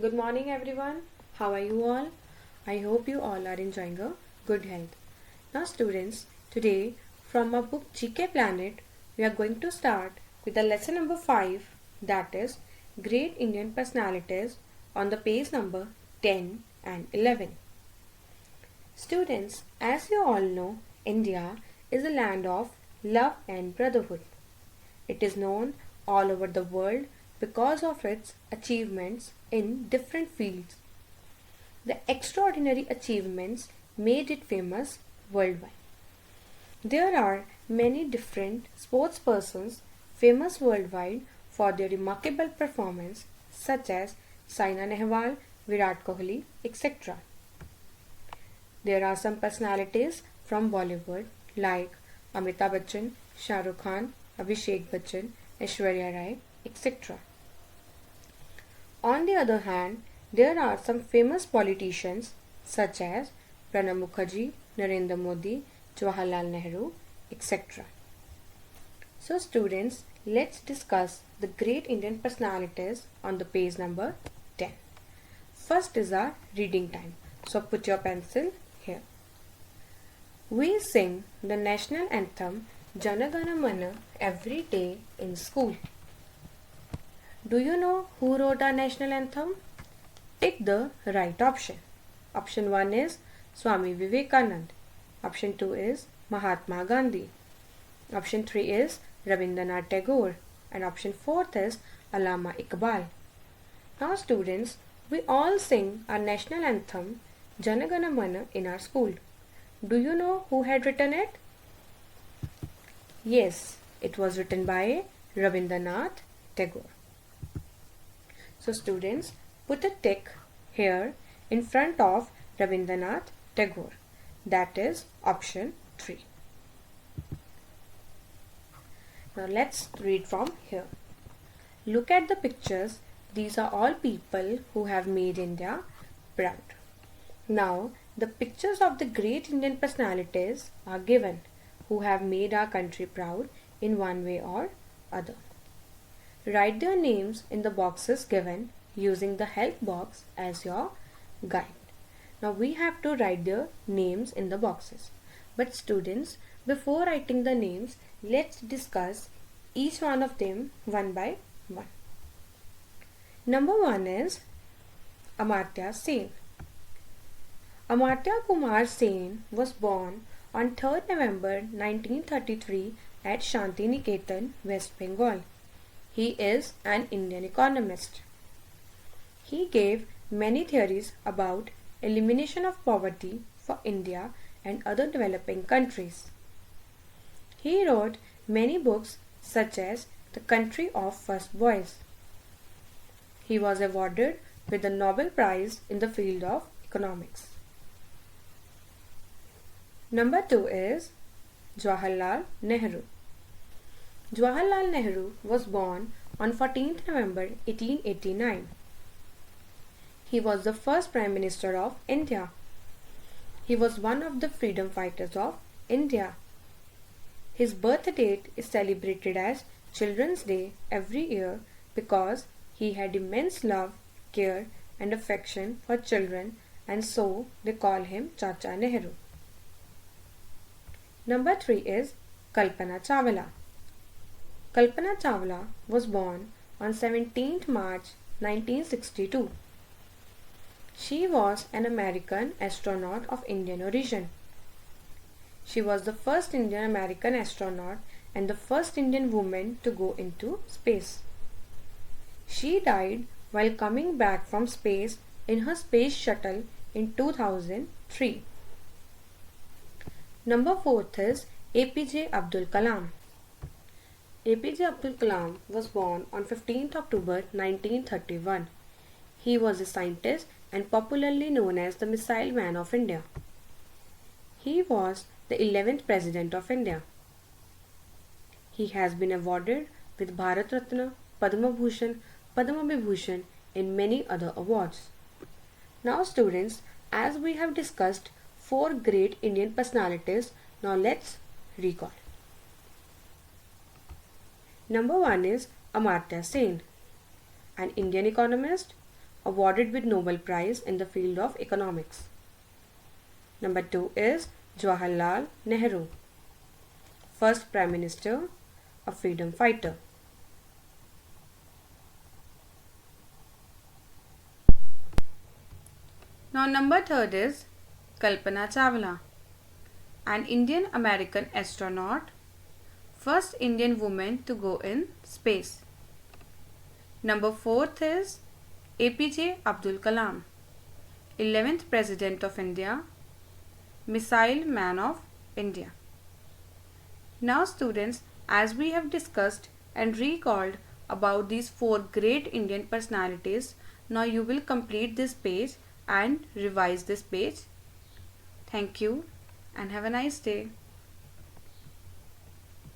Good morning, everyone. How are you all? I hope you all are enjoying a good health. Now, students, today from our book GK Planet, we are going to start with the lesson number 5, that is Great Indian Personalities, on the page number 10 and 11. Students, as you all know, India is a land of love and brotherhood. It is known all over the world because of its achievements in different fields. The extraordinary achievements made it famous worldwide. There are many different sportspersons famous worldwide for their remarkable performance, such as Saina Nehwal, Virat Kohli, etc. There are some personalities from Bollywood like Amitabh Bachchan, Shah Rukh Khan, Abhishek Bachchan, Aishwarya Rai, etc. On the other hand, there are some famous politicians such as Pranab Mukherjee, Narendra Modi, Jawaharlal Nehru, etc. So students, let's discuss the great Indian personalities on the page number 10. First is our reading time. So put your pencil here. We sing the national anthem Jana Gana Mana every day in school. Do you know who wrote our national anthem? Pick the right option. Option 1 is Swami Vivekanand. Option 2 is Mahatma Gandhi. Option 3 is Rabindranath Tagore. And option 4 is Allama Iqbal. Now students, we all sing our national anthem Jana Gana Mana in our school. Do you know who had written it? Yes, it was written by Rabindranath Tagore. So students, put a tick here in front of Rabindranath Tagore. That is option 3. Now let's read from here. Look at the pictures. These are all people who have made India proud. Now the pictures of the great Indian personalities are given who have made our country proud in one way or other. Write their names in the boxes given using the help box as your guide. Now we have to write their names in the boxes. But students, before writing the names, let's discuss each one of them one by one. Number 1 is Amartya Sen. Amartya Kumar Sen was born on 3rd November 1933 at Shantiniketan, West Bengal. He is an Indian economist. He gave many theories about elimination of poverty for India and other developing countries. He wrote many books such as The Country of First Boys. He was awarded with the Nobel Prize in the field of economics. Number 2 is Jawaharlal Nehru. Jawaharlal Nehru was born on 14th November 1889. He was the first Prime Minister of India. He was one of the freedom fighters of India. His birth date is celebrated as Children's Day every year because he had immense love, care and affection for children, and so they call him Chacha Nehru. Number 3 is Kalpana Chawla. Kalpana Chawla was born on 17th March 1962. She was an American astronaut of Indian origin. She was the first Indian American astronaut and the first Indian woman to go into space. She died while coming back from space in her space shuttle in 2003. Number 4 is APJ Abdul Kalam. APJ Abdul Kalam was born on 15th October 1931. He was a scientist and popularly known as the Missile Man of India. He was the 11th President of India. He has been awarded with Bharat Ratna, Padma Bhushan, Padma Vibhushan and many other awards. Now students, as we have discussed 4 great Indian personalities, now let's recall. Number 1 is Amartya Sen, an Indian economist awarded with Nobel Prize in the field of economics. Number 2 is Jawaharlal Nehru, first Prime Minister, a freedom fighter. Now number 3 is Kalpana Chawla, an Indian American astronaut, first Indian woman to go in space. Number 4 is APJ Abdul Kalam, 11th President of India, Missile Man of India. Now students, as we have discussed and recalled about these 4 great Indian personalities, now you will complete this page and revise this page. Thank you and have a nice day.